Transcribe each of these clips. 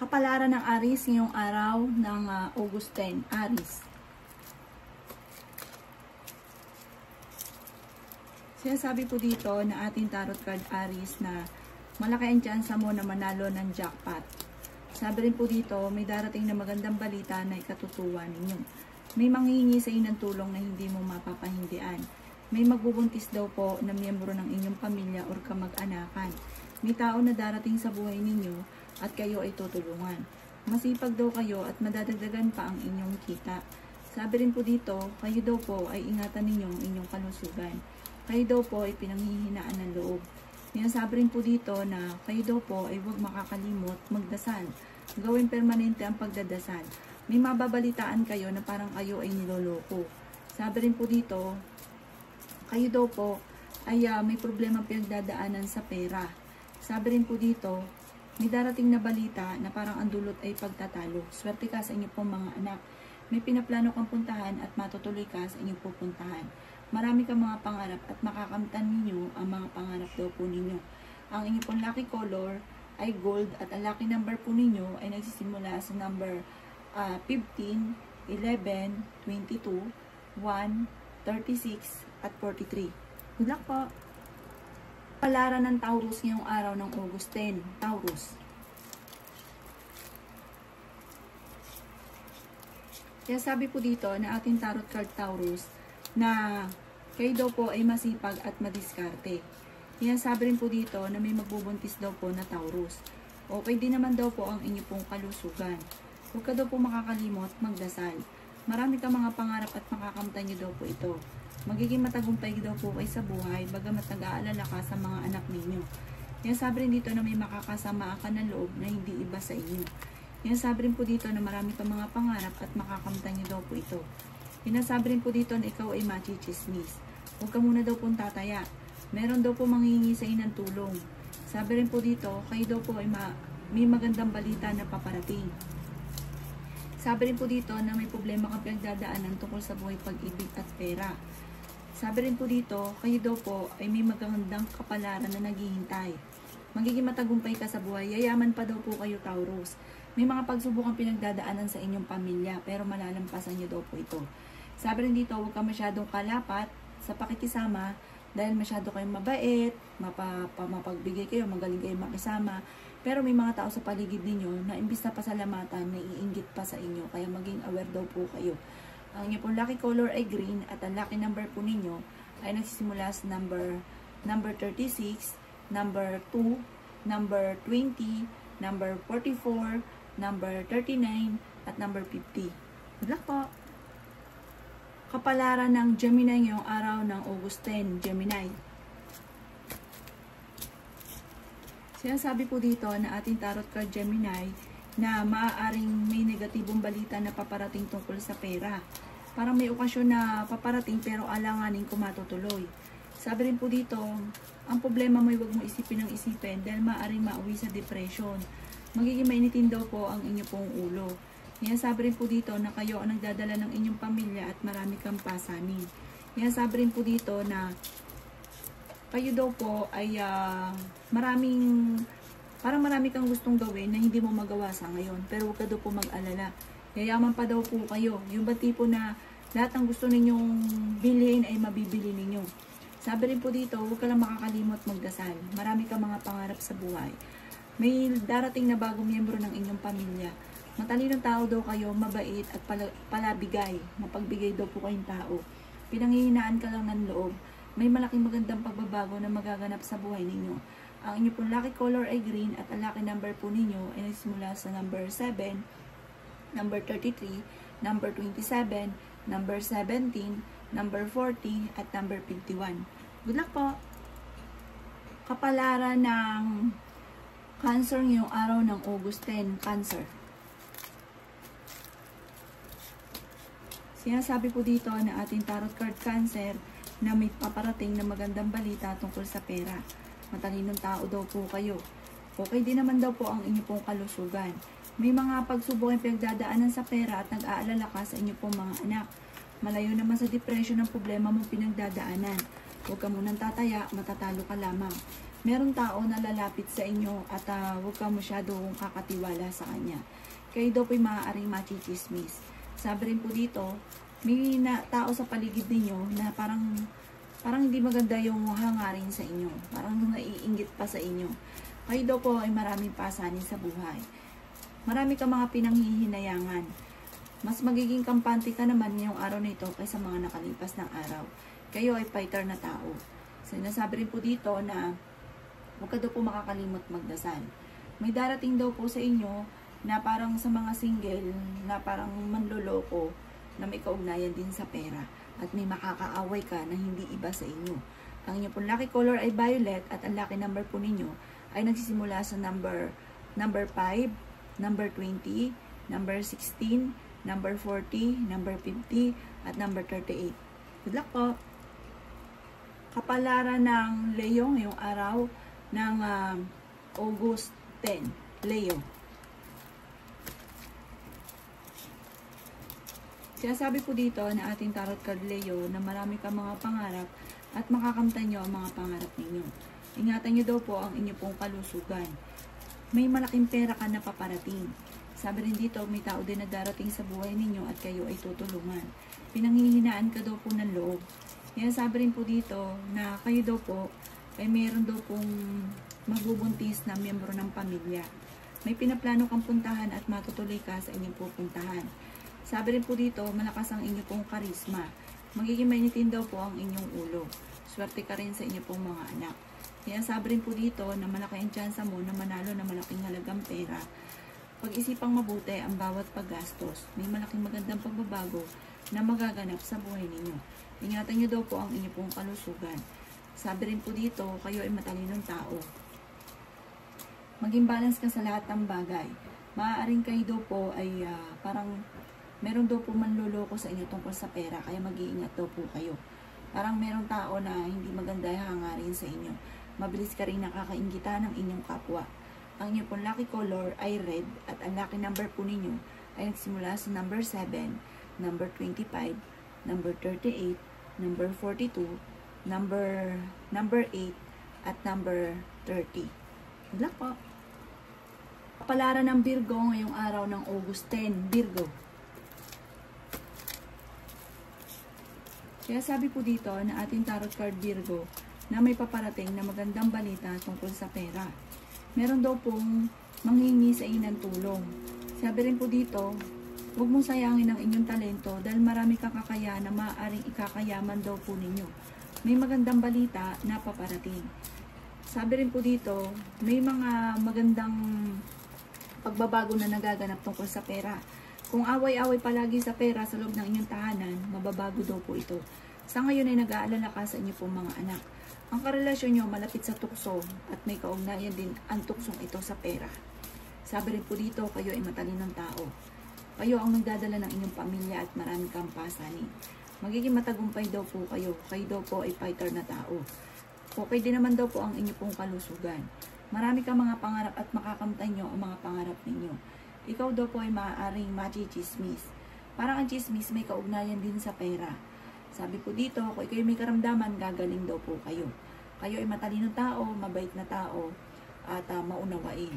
Kapalaran ng Aries ngayong araw ng August 10. Aries. Sinasabi po dito na ating tarot card Aries na malaki ang tsansa mo na manalo ng jackpot. Sabi rin po dito, may darating na magandang balita na ikatutuwa ninyo. May manghihingi sa inyo ng tulong na hindi mo mapapahindian. May magbubuntis daw po na miyembro ng inyong pamilya o kamag-anakan. May tao na darating sa buhay ninyo at kayo ay tutulungan. Masipag daw kayo at madadagdagan pa ang inyong kita. Sabi rin po dito, kayo daw po ay ingatan ninyo ang inyong kalusugan. Kayo daw po ay pinanghihinaan ng loob. Sabi rin po dito na kayo daw po ay huwag makakalimot magdasal. Gawin permanente ang pagdadasal. May mababalitaan kayo na parang kayo ay niloloko. Sabi rin po dito, kayo daw po ay may problema pinagdadaanan sa pera. Sabi rin po dito, may darating na balita na parang ang dulot ay pagtatalo. Swerte ka sa inyo pong mga anak. May pinaplano kang puntahan at matutuloy ka sa inyong pupuntahan. Marami kang mga pangarap at makakamtan ninyo ang mga pangarap daw po ninyo. Ang inyong pong lucky color ay gold at ang lucky number po ninyo ay nagsisimula sa number 15, 11, 22, 1, 36 at 43. Good luck po! Kapalaran ng Taurus ngayong araw ng August 10. Taurus. Kaya sabi po dito na ating tarot card Taurus na kayo daw po ay masipag at madiskarte. Kaya sabi rin po dito na may magbubuntis daw po na Taurus. Okay din naman daw po ang inyo pong kalusugan. Huwag ka daw po makakalimot magdasal. Marami kang mga pangarap at makakamtan nyo daw po ito. Magiging matagumpay daw po kayo sa buhay, bagamat nag-aalala ka sa mga anak ninyo. Yan sabi rin dito na may makakasama ka ng loob na hindi iba sa inyo. Yan sabi rin po dito na marami kang mga pangarap at makakamtan nyo daw po ito. Yan sabi rin po dito na ikaw ay machichismis. Huwag ka muna daw pong tataya. Meron daw po manghihingi sa inyo ng tulong. Sabi rin po dito, kayo daw po ay may magandang balita na paparating. Sabi rin po dito na may problema kang pinagdadaanan tungkol sa buhay, pag-ibig at pera. Sabi rin po dito, kayo daw po ay may magandang kapalaran na naghihintay. Magiging matagumpay ka sa buhay, yayaman pa daw po kayo Taurus. May mga pagsubukang pinagdadaanan sa inyong pamilya, pero malalampasan nyo daw po ito. Sabi rin dito, huwag ka masyadong kalapat sa pakikisama, dahil masyado kayong mabait, mapagbigay kayo, magaling kayo makisama, pero may mga tao sa paligid ninyo na imbis na pasalamatan, naiinggit pa sa inyo, kaya maging aware daw po kayo. Ang inyong pong lucky color ay green at ang lucky number po ninyo ay nagsisimula sa number 36, number 2, number 20, number 44, number 39, at number 50. Good luck po! Kapalaran ng Gemini ngayong araw ng August 10, Gemini. Sinasabi po dito na ating tarot card Gemini na maaaring may negatibong balita na paparating tungkol sa pera. Parang may okasyon na paparating pero alanganin kung matutuloy. Sabi rin po dito, ang problema mo ay huwag mo isipin ng isipin dahil maaaring mauwi sa depression. Magiging mainitin daw po ang inyo pong ulo. Yan sabi rin po dito na kayo ang nagdadala ng inyong pamilya at marami kang pasanin. Yan sabi rin po dito na kayo daw po ay parang marami kang gustong gawin na hindi mo magawa sa ngayon. Pero huwag ka daw po mag-alala. Yayaman pa daw po kayo. Yung ba tipo na lahat ng gusto ninyong bilhin ay mabibili ninyo. Sabi rin po dito, huwag ka lang makakalimot magdasal. Marami kang mga pangarap sa buhay. May darating na bagong miyembro ng inyong pamilya. Matalinong tao daw kayo, mabait at palabigay. Mapagbigay daw po kayong tao. Pinanghihinaan ka lang ng loob. May malaking magandang pagbabago na magaganap sa buhay ninyo. Ang inyong pong lucky color ay green at ang lucky number po ninyo ay nagsimula sa number 7, number 33, number 27, number 17, number 40, at number 51. Good luck po! Kapalaran ng Cancer ngayong araw ng August 10, Cancer. Sinasabi po dito na ating tarot card Cancer na may paparating na magandang balita tungkol sa pera. Matalinong tao daw po kayo. Okay din naman daw po ang inyong pong kalusugan. May mga pagsubok ang pinagdadaanan sa pera at nag-aalala ka sa inyong pong mga anak. Malayo naman sa depression ang problema mong pinagdadaanan. Huwag ka munang tataya, matatalo ka lamang. Meron tao na lalapit sa inyo at huwag ka masyadong kakatiwala sa kanya. Kayo daw po'y maaaring machichismis. Sabi rin po dito, may tao sa paligid ninyo na parang hindi maganda yung hangarin sa inyo. Parang naiinggit pa sa inyo. Kayo daw po ay maraming pasanin sa buhay. Marami ka mga pinanghihinayangan. Mas magiging kampante ka naman ngayong araw na ito kaysa mga nakalipas ng araw. Kayo ay fighter na tao. Sinasabi rin po dito na huwag ka daw po makakalimot magdasal. May darating daw po sa inyo na parang sa mga single na parang manloloko na may kaugnayan din sa pera at may makakaaway ka na hindi iba sa inyo. Ang inyo pong lucky color ay violet at ang lucky number po ninyo ay nagsisimula sa number 5, number 20, number 16, number 40, number 50, at number 38. Good luck po! Kapalaran ng Leo ngayong araw ng August 10. Leo. Sinasabi po dito na ating tarot card Leo na marami kang mga pangarap at makakamtan nyo ang mga pangarap ninyo. Ingatan nyo daw po ang inyo pong kalusugan. May malaking pera ka na paparating. Sabi rin dito, may tao din na darating sa buhay ninyo at kayo ay tutulungan. Pinanghihinaan ka daw po ng loob. Yan sabi rin po dito na kayo daw po ay mayroon daw pong magbubuntis na miyembro ng pamilya. May pinaplano kang puntahan at matutuloy ka sa inyong pupuntahan. Sabi rin po dito, malakas ang inyong pong karisma. Magiging mainitin daw po ang inyong ulo. Swerte ka rin sa inyong pong mga anak. Kaya sabi rin po dito na malaki ang tsansa mo na manalo na malaking halagang pera. Pag-isipang mabuti ang bawat paggastos. May malaking magandang pagbabago na magaganap sa buhay ninyo. Ingatan nyo daw po ang inyong pong kalusugan. Sabi rin po dito, kayo ay matalinong tao. Maging balance ka sa lahat ng bagay. Maaaring kayo daw po ay parang meron daw po manloloko sa inyo tungkol sa pera, kaya mag-iingat daw po kayo. Parang merong tao na hindi maganda hangarin sa inyo. Mabilis ka rin nakakainggitan ng inyong kapwa. Ang inyong pong lucky color ay red at ang lucky number po ninyo ay nagsimula sa number 7, number 25, number 38, number 42, number 8, at number 30. Good luck po! Kapalaran ng Virgo ngayong araw ng August 10, Virgo. Kaya sabi po dito na ating tarot card Virgo na may paparating na magandang balita tungkol sa pera. Meron daw pong manghingi sa inyo ng tulong. Sabi rin po dito, huwag mong sayangin ang inyong talento dahil marami kang kakayahan na maaaring ikakayaman daw po ninyo. May magandang balita na paparating. Sabi rin po dito, may mga magandang pagbabago na nagaganap tungkol sa pera. Kung away-away palagi sa pera sa loob ng inyong tahanan, mababago daw po ito. Sa ngayon ay nag-aalala ka sa inyo pong mga anak. Ang karelasyon nyo malapit sa tukso at may kaugnayan din ang tuksong ito sa pera. Sabi rin po dito, kayo ay matalinong tao. Kayo ang nagdadala ng inyong pamilya at marami kang pasanin. Magiging matagumpay daw po kayo. Kayo daw po ay fighter na tao. Okay din naman daw po ang inyong pong kalusugan. Marami kang mga pangarap at makakamtan nyo ang mga pangarap ninyo. Ikaw daw po ay maaaring machichismis. Parang ang chismis may kaugnayan din sa pera. Sabi po dito, kung kayo may karamdaman, gagaling daw po kayo. Kayo ay matalinong tao, mabait na tao, at maunawain.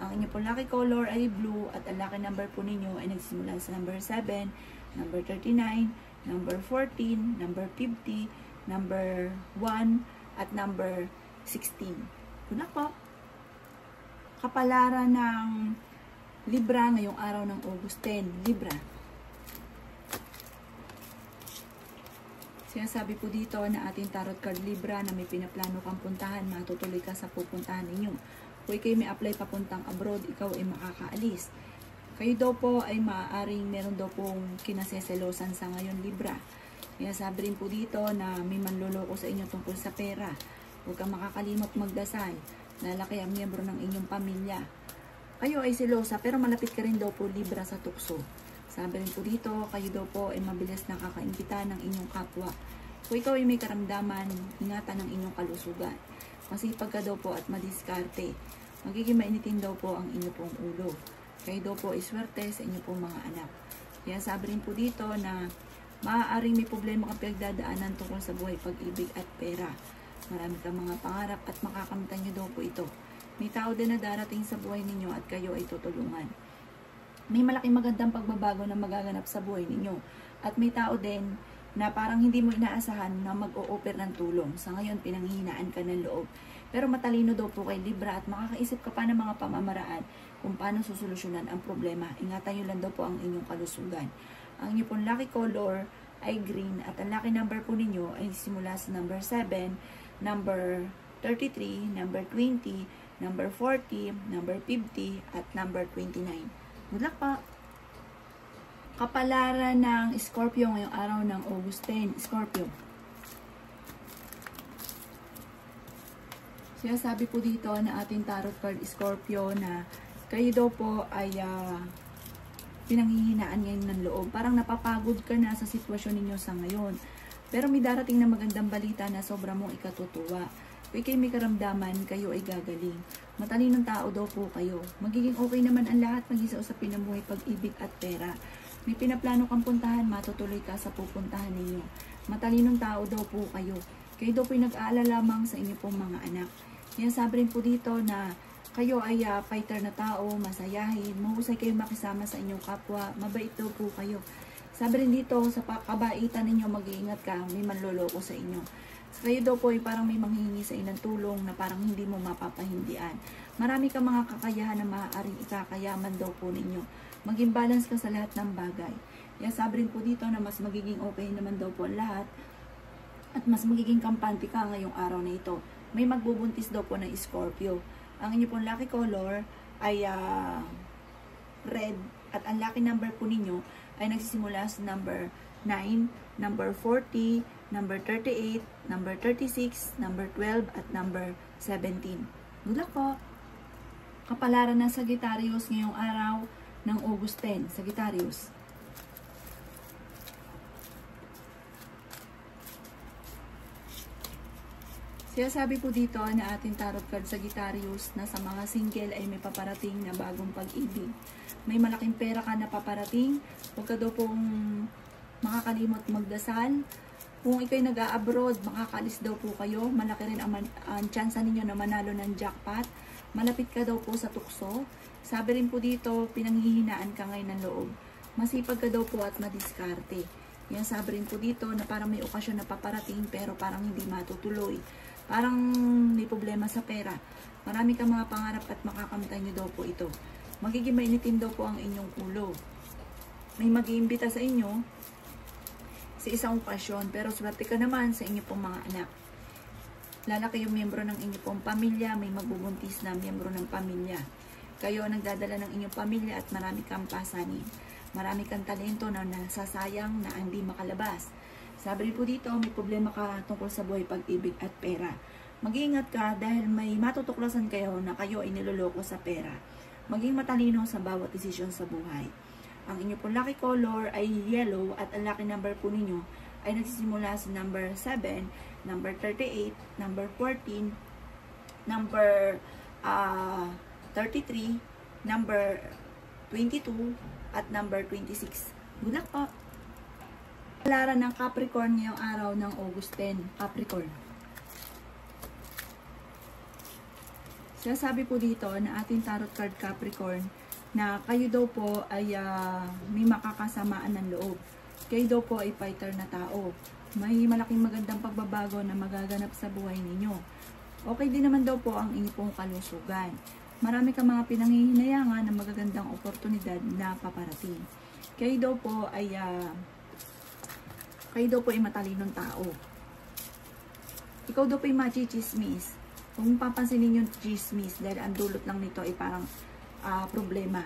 Ang inyong pong lucky color ay blue at ang lucky number po ninyo ay nagsimula sa number 7, number 39, number 14, number 50, number 1, at number 16. Good luck po! Kapalaran ng Libra ngayong araw ng August 10. Libra. Sinasabi po dito na ating tarot card Libra na may pinaplano kang puntahan, matutuloy ka sa pupuntahan ninyo. Kung kayo may apply papuntang abroad, ikaw ay makakaalis. Kayo daw po ay maaaring meron daw pong kinaseselosan sa ngayon Libra. Sinasabi rin po dito na may manloloko sa inyo tungkol sa pera. Huwag kang makakalimot magdasal. Lalaki ang miyembro ng inyong pamilya. Kayo ay selosa pero malapit ka rin daw po Libra sa tukso. Sabi rin po dito, kayo daw po ay mabilis nakakainggitan ng inyong kapwa. Kung ikaw ay may karamdaman, ingatan ng inyong kalusugan. Masipag ka daw po at madiskarte. Magiging mainitin daw po ang inyong pong ulo. Kayo daw po ay swerte sa inyong pong mga anak. Kaya sabi rin po dito na maaaring may problema kang pinagdadaanan tungkol sa buhay, pag-ibig at pera. Marami kang mga pangarap at makakamtan nyo daw po ito. May tao din na darating sa buhay ninyo at kayo ay tutulungan. May malaking magandang pagbabago na magaganap sa buhay ninyo. At may tao din na parang hindi mo inaasahan na mag-o-offer ng tulong. Sa ngayon, pinanghihinaan ka ng loob. Pero matalino daw po kay Libra at makakaisip ka pa ng mga pamamaraan kung paano susolusyonan ang problema. Ingatan nyo lang daw po ang inyong kalusugan. Ang inyong pong lucky color ay green at ang lucky number po ninyo ay simula sa number 7, number 33, number 20, number 40, number 50, at number 29. Good luck po! Kapalaran ng Scorpio ngayong araw ng August 10. Scorpio. Sabi po dito na ating tarot card Scorpio na kayo daw po ay pinanghihinaan ngayon ng loob. Parang napapagod ka na sa sitwasyon ninyo sa ngayon. Pero may darating na magandang balita na sobra mong ikatutuwa. Kayo may karamdaman, kayo ay gagaling. Matalinong tao daw po kayo. Magiging okay naman ang lahat mag-isa usapin ng buhay, pag-ibig at pera. May pinaplano kang puntahan, matutuloy ka sa pupuntahan ninyo. Matalinong tao daw po kayo. Kayo daw po nag-aalala lamang sa inyo pong mga anak. Kaya sabi rin po dito na kayo ay fighter na tao, masayahin, mahusay kayo makisama sa inyong kapwa, mabait daw po kayo. Sabi rin dito, sa kabaitan ninyo, mag-iingat ka, may manloloko sa inyo. So, kayo daw po ay parang may manghihingi sa inyong tulong na parang hindi mo mapapahindian. Marami kang mga kakayahan na maaaring ikakayaman daw po ninyo. Maging balance ka sa lahat ng bagay. Kaya sabi rin po dito na mas magiging okay naman daw po lahat at mas magiging kampante ka ngayong araw na ito. May magbubuntis daw po ng Scorpio. Ang inyo pong lucky color ay red at ang lucky number po ninyo ay nagsisimula sa number 9, number 40, number 38, number 36, number 12, at number 17. Good luck po! Kapalaran ng Sagittarius ngayong araw ng August 10. Sagittarius. Sabi po dito na ating tarot card Sagittarius na sa mga single ay may paparating na bagong pag-ibig. May malaking pera ka na paparating. Huwag ka daw pong makakalimot magdasal. Kung ikaw'y nag-a-abroad, makakalis daw po kayo. Malaki rin ang tsansa ninyo na manalo ng jackpot. Malapit ka daw po sa tukso. Sabi rin po dito, pinanghihinaan ka ngayon ng loob. Masipag ka daw po at madiskarte. Yan sabi rin po dito na parang may okasyon na paparating pero parang hindi matutuloy. Parang may problema sa pera. Marami kang mga pangarap at makakamtan nyo daw po ito. Magiging mainitin daw po ang inyong ulo. May mag-iimbita sa inyo sa isang okasyon pero swerte ka naman sa inyo pong mga anak. Lalaki yung miyembro ng inyong pong pamilya, may magbubuntis na miyembro ng pamilya. Kayo ang nagdadala ng inyong pamilya at marami kang pasanin. Marami kang talento na nasasayang na hindi makalabas. Sabi rin po dito, may problema ka tungkol sa buhay, pag-ibig at pera. Mag-iingat ka dahil may matutuklasan kayo na kayo ay niloloko sa pera. Maging matalino sa bawat desisyon sa buhay. Ang inyong pong lucky color ay yellow at ang lucky number po ninyo ay nagsisimula sa number 7, number 38, number 14, number 33, number 22, at number 26. Good luck po! Kapalaran ng Capricorn ngayong araw ng August 10. Capricorn. Sabi po dito na ating tarot card Capricorn na kayo daw po ay may makakasamaan ng loob. Kayo daw po ay fighter na tao. May malaking magandang pagbabago na magaganap sa buhay ninyo. Okay din naman daw po ang inyong pong kalusugan. Marami kang mga pinanghihinayangan ng magagandang oportunidad na paparating. Kayo daw po ay matalinong tao. Ikaw daw po ay machichismis. Kung papansinin yung chismis dahil ang dulot lang nito ay parang problema.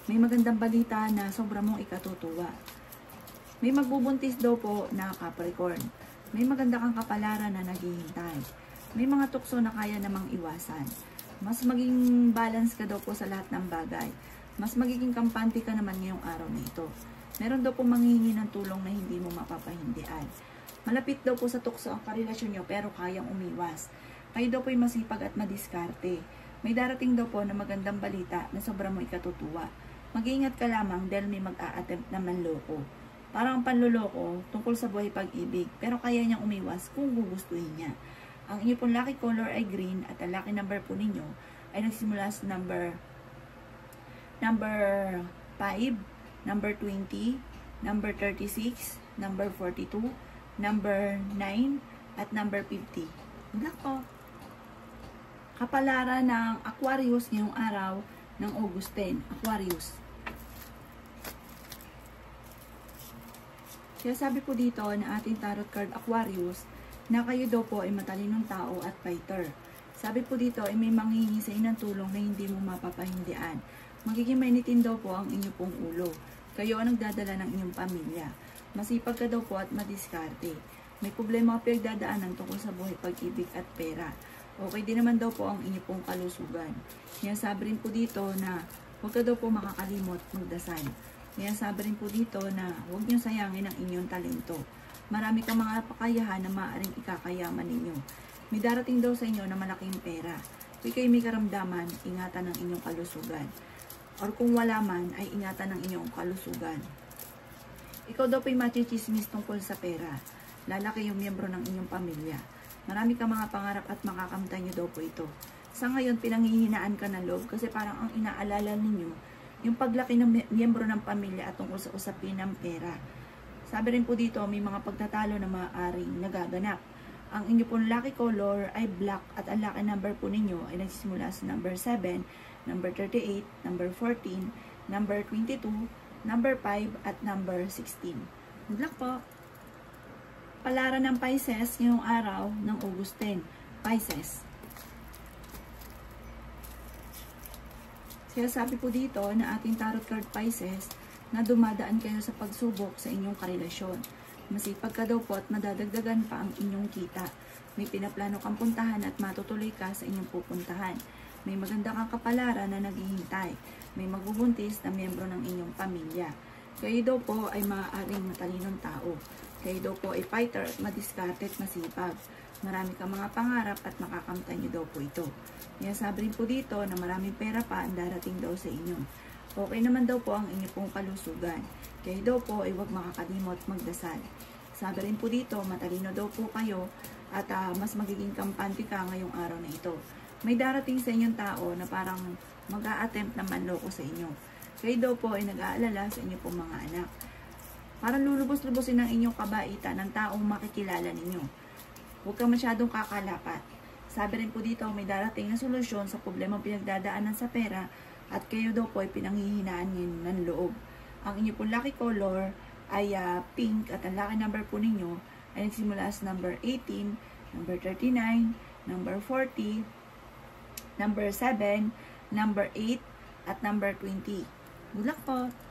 May magandang balita na sobra mong ikatutuwa. May magbubuntis daw po na Capricorn. May maganda kang kapalaran na naghihintay. May mga tukso na kaya namang iwasan. Mas maging balance ka daw po sa lahat ng bagay. Mas magiging kampante ka naman ngayong araw na ito. Meron daw po manghihingi ng tulong na hindi mo mapapahindian. Malapit daw po sa tukso ang karelasyon nyo pero kayang umiwas. Kayo daw po ay masipag at madiskarte. May darating daw po na magandang balita na sobra mo ikatutuwa. Mag-iingat ka lamang dahil may mag-a-attempt na manloko. Parang ang panloloko tungkol sa buhay pag-ibig pero kaya niyang umiwas kung gugustuhin niya. Ang inyo pong lucky color ay green at ang lucky number po ninyo ay nagsimula sa number 5, number 20, number 36, number 42, number 9, at number 50. Good luck po! Kapalaran ng Aquarius ngayong araw ng August 10. Aquarius. Kaya sabi po dito na ating tarot card Aquarius na kayo daw po ay matalinong tao at fighter. Sabi po dito ay may manghihingi sa inyo ng tulong na hindi mo mapapahindian. Magiging mainitin daw po ang inyo pong ulo. Kayo ang nagdadala ng inyong pamilya. Masipag ka daw po at madiskarte. May problema ka pinagdadaanan tungkol sa buhay, pag-ibig at pera. Okay din naman daw po ang inyo pong kalusugan. Kaya sabi rin po dito na huwag ka daw po makakalimot magdasal. Kaya sabi rin po dito na huwag niyo sayangin ang inyong talento. Marami kang mga pakayahan na maaaring ikakayaman ninyo. May darating daw sa inyo na malaking pera. Kung kayo may karamdaman, ingatan ang inyong kalusugan. Or kung wala man, ay ingatan ang inyong kalusugan. Ikaw daw po'y machichismis tungkol sa pera. Lalaki yung miyembro ng inyong pamilya. Marami kang mga pangarap at makakamtan nyo daw po ito. Sa ngayon, pinanghihinaan ka ng loob kasi parang ang inaalala ninyo yung paglaki ng miyembro ng pamilya at tungkol sa usapin ng pera. Sabi rin po dito, may mga pagtatalo na maaaring nagaganap. Ang inyo pong lucky color ay black at ang lucky number po ninyo ay nagsisimula sa number 7, number 38, number 14, number 22, number 5, at number 16. Good luck po! Palaran ng Pisces ngayong araw ng August 10. Pisces. Kaya sabi po dito na ating tarot card Pisces na dumadaan kayo sa pagsubok sa inyong karelasyon. Masipag ka daw po at madadagdagan pa ang inyong kita. May pinaplano kang puntahan at matutuloy ka sa inyong pupuntahan. May maganda kang kapalaran na naghihintay. May magbubuntis na miyembro ng inyong pamilya. Kayo daw po ay maaaring matalinong tao. Kayo daw po ay fighter at madiskarte at masipag. Marami kang mga pangarap at makakamtan nyo daw po ito. Kaya sabi rin po dito na maraming pera pa ang darating daw sa inyo. Okay naman daw po ang inyo pong kalusugan. Kayo daw po ay huwag makakalimot magdasal. Sabi rin po dito, matalino daw po kayo at mas magiging kampante ka ngayong araw na ito. May darating sa inyong tao na parang mag-a-attempt na manloko sa inyo. Kayo daw po ay nag-aalala sa inyo pong mga anak. Parang lulubos-lubosin ng inyong kabaitan ng taong makikilala ninyo. Huwag kang masyadong kakalapat. Sabi rin po dito, may darating na solusyon sa problemang pinagdadaanan sa pera at kayo daw po ay pinanghihinaan ng loob. Ang inyo pong lucky color ay pink at ang lucky number po ninyo ay nagsimula sa number 18, number 39, number 40, number 7, number 8, at number 20. Good luck po!